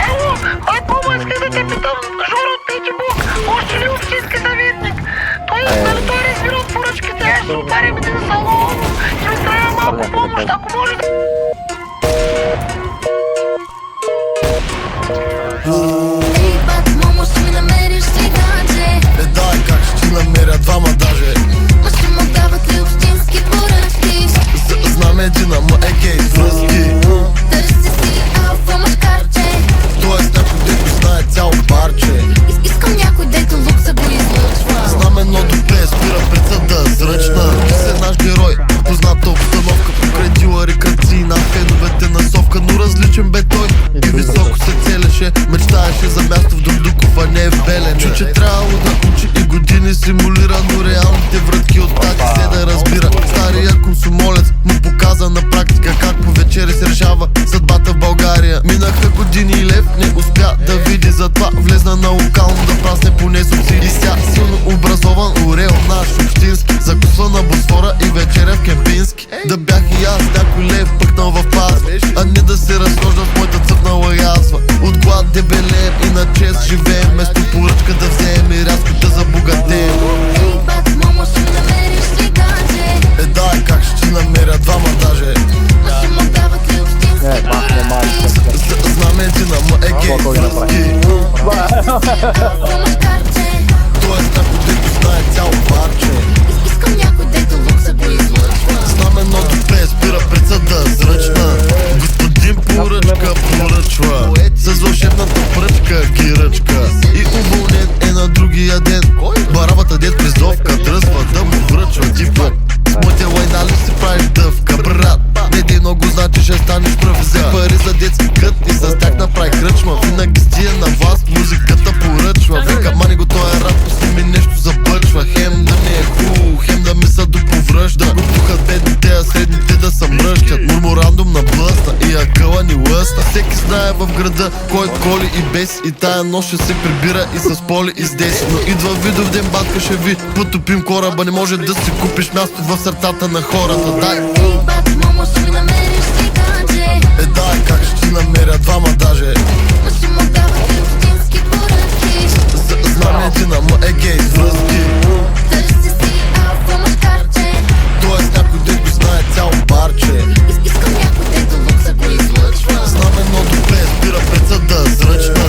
Ало, помощник капитан Жора Петибок, още ли общински съветник? Той разбира от поръчките, аз ще отварям един салон и ми трябва малко помощ, ако може да... Ей, бат, мамо, ще ми намериш стиганче. Дай, как ще ти намеря двама даже. Ма ще му дават ли общински поръчки? Знам един, ама гей връзки. Търси си алфа мъжкарче. Тоест някой дето знае цяло парче. Искам някой, дето лукса го излъчва. Знам едно добре, спира пред съда зръчна. Ти си наш герой, позната обстановка. Покрай дилъри кръци и над феновете насовка. Но различен бе той и високо се целеше. Мечтаеше за място в Дундуков, а не в Белене. Чу, че трябвало да учи и години симулира, но реалните вратки от тази се да разбира. Стария комсомолец му показа на практика как по вечери се решава съдбата в България. Минаха години и Лев не успя да види, затова влезна на локално да празне поне субсидии. Ся силно образован орел наш общински, закусва на Босфора и вечеря в Кемпински. Да бях и аз някой лев пъкнал в паз, а не да се разхожда с моята цъфнала язва. От глад дебелеем и на чест живеем, вместо поръчка да вземем и рязко да забогатеем. Ей, бат, мамо, ще ми намериш стиганче. Дай, как ще ти намеря двама даже. Ма ще му дават ли общински поръчки? Знам един, ама гей връзки. Алфа мъжкарче. Тоест някой дето знае цяло парче. Искам някой, дето лукса го излъчва. Знам едно добре, спира пред съда зръчна. Господин поръчка поръчва с вълшебната пръчка ги ръчка. И уволнен е на другия ден. Барабата дед призовка тръсва да му връчва диплом. С моите лайна ли си правиш дъвка, брат? Не ди много значи ще станеш пръв. Взе пари за детски кът и с тях направи кръчма. Винаги стия на вас, музиката поръчва. Вика, мани го той е рап, пусти ми нещо забърчва. Хем да ми е хубаво, хем да ми са доповръжда. Духат бедните, а средните да са мръщат. Мурмурандум на блъсна и акъла ни лъсна. Всеки знае в града кой коли и без. И тая нощ ще се прибира и с поли и с деси. Но идва видов ден, батка ще ви потопим кораба. Не може да си купиш място в сърцата на хората. Дай, Ей, бат, мамо, ще ми намериш стиганче. дай, как ще ти намеря двама даже. Ма ще му дават ли общински поръчки? Знам един, ама гей връзки. Търси си алфа мъжкарче. Тоест някой дето знае цяло парче. Искам някой, дето лукса го излъчва. Знам едно добре, спира пред съда зръчна.